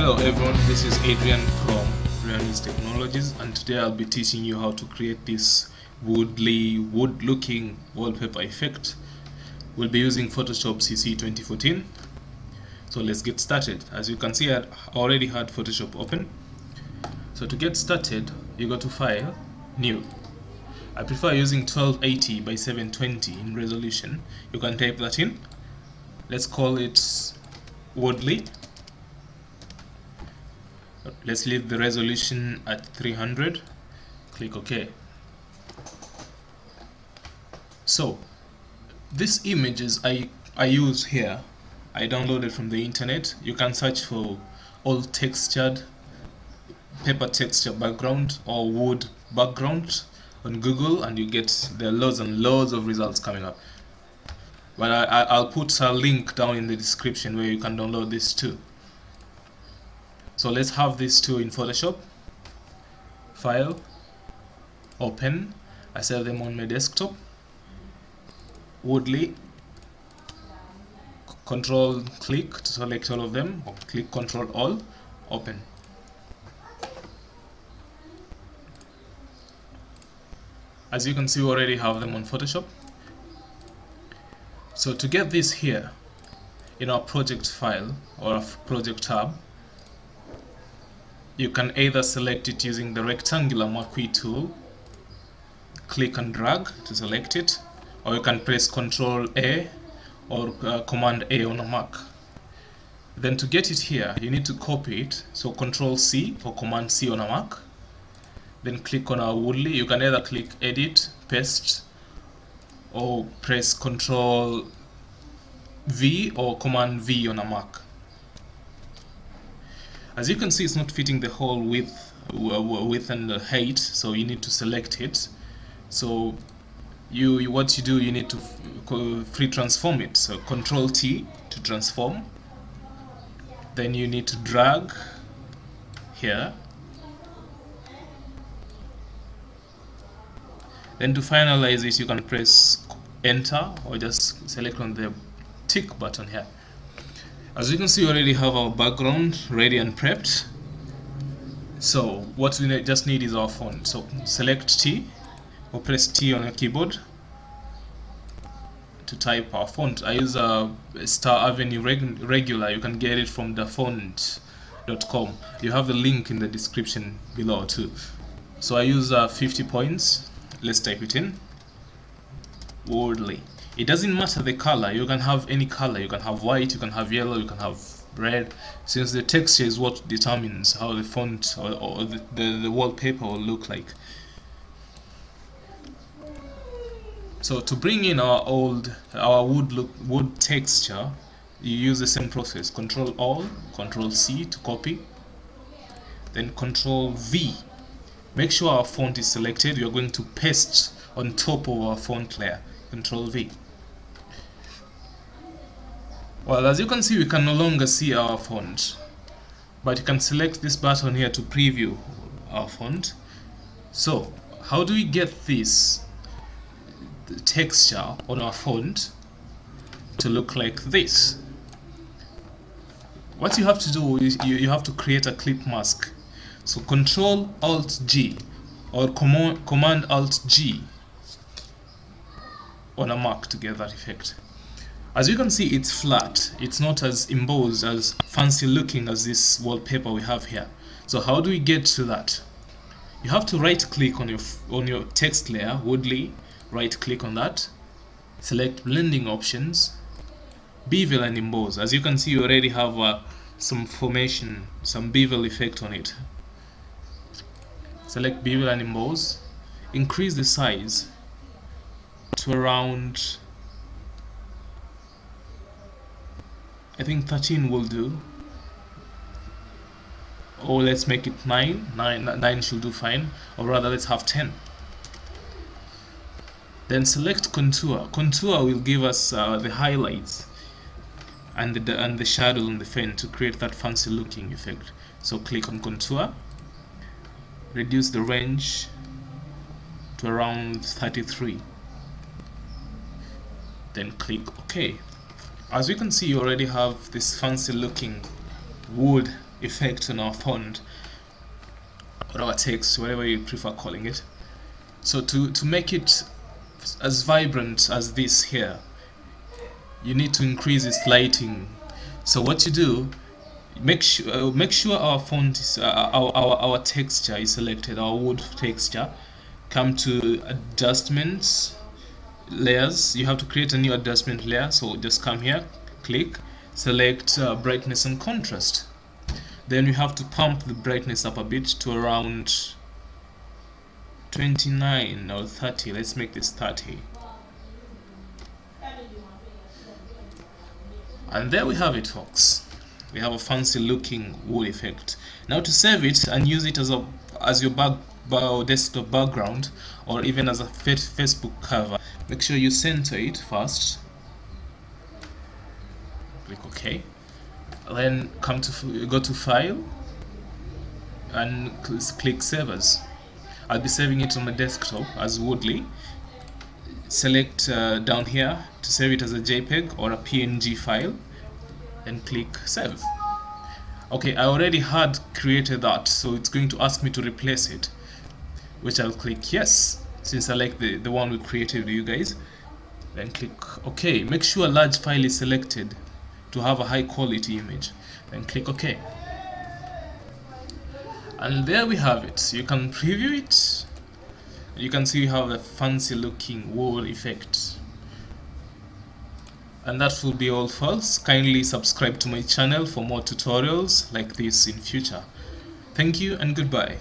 Hello everyone, this is Adrian from Realist Technologies, and today I'll be teaching you how to create this wood-looking wallpaper effect. We'll be using Photoshop CC 2014. So let's get started. As you can see, I already had Photoshop open. So to get started, you go to File, New. I prefer using 1280 by 720 in resolution. You can type that in. Let's call it Woodly. Let's leave the resolution at 300. Click OK. So these images I use here, I downloaded from the internet. You can search for old textured paper texture background or wood background on Google, and you get there are loads and loads of results coming up. But I'll put a link down in the description where you can download this too. So let's have these two in Photoshop. File, Open. I save them on my desktop. Woodly. Control click to select all of them, or click Control All. Open. As you can see, we already have them on Photoshop. So to get this here in our project file or our project tab, you can either select it using the rectangular marquee tool, click and drag to select it, or you can press Ctrl A or Command A on a Mac. Then to get it here, you need to copy it, so Ctrl C or Command C on a Mac. Then click on our Woodly. You can either click Edit, Paste, or press Ctrl V or Command V on a Mac. As you can see, it's not fitting the whole width and the height, so you need to select it. So what you do, you need to free transform it. So Ctrl T to transform. Then you need to drag here. Then to finalize it, you can press Enter or just select on the tick button here. As you can see, we already have our background ready and prepped. So what we just need is our font. So select T or press T on your keyboard to type our font. I use a Star Avenue regular. You can get it from thefont.com. You have the link in the description below too. So I use 50 points. Let's type it in. Woodly. It doesn't matter the color. You can have any color. You can have white, you can have yellow, you can have red, since the texture is what determines how the font or the wallpaper will look like. So to bring in our wood texture, you use the same process. Control Alt, Control C to copy, then Control V. Make sure our font is selected. We are going to paste on top of our font layer. Control V. Well, as you can see, we can no longer see our font, but you can select this button here to preview our font. So how do we get this texture on our font to look like this? What you have to do is you have to create a clip mask. So Control Alt G or Command Alt G on a Mac to get that effect. As you can see, it's flat. It's not as embossed, as fancy looking as this wallpaper we have here. So how do we get to that? You have to right click on your text layer, Woodly, right click on that, select blending options, bevel and emboss. As you can see, you already have some formation, some bevel effect on it. Select bevel and emboss, increase the size to around, I think 13 will do, or let's make it 9 should do fine, or rather let's have 10. Then select contour. Contour will give us the highlights and the shadow on the fen to create that fancy looking effect. So click on contour, reduce the range to around 33, then click OK. As you can see, you already have this fancy looking wood effect on our font or our text, whatever you prefer calling it. So to make it as vibrant as this here, you need to increase its lighting. So what you do, make sure our font is our texture is selected, our wood texture. Come to adjustments, layers. You have to create a new adjustment layer, so just come here, click, select brightness and contrast. Then you have to pump the brightness up a bit to around 29 or 30. Let's make this 30. And there we have it, folks. We have a fancy looking wood effect. Now to save it and use it as your desktop background, or even as a Facebook cover, make sure you center it first. Click OK. Then go to File and click Save As. I'll be saving it on my desktop as Woodley. Select down here to save it as a JPEG or a PNG file, and click Save. Okay, I already had created that, so it's going to ask me to replace it, which I'll click Yes, since I like the one we created with you guys. Then click OK. Make sure a large file is selected to have a high quality image. Then click OK. And there we have it. You can preview it. You can see you have a fancy looking wall effect. And that will be all, folks. Kindly subscribe to my channel for more tutorials like this in future. Thank you and goodbye.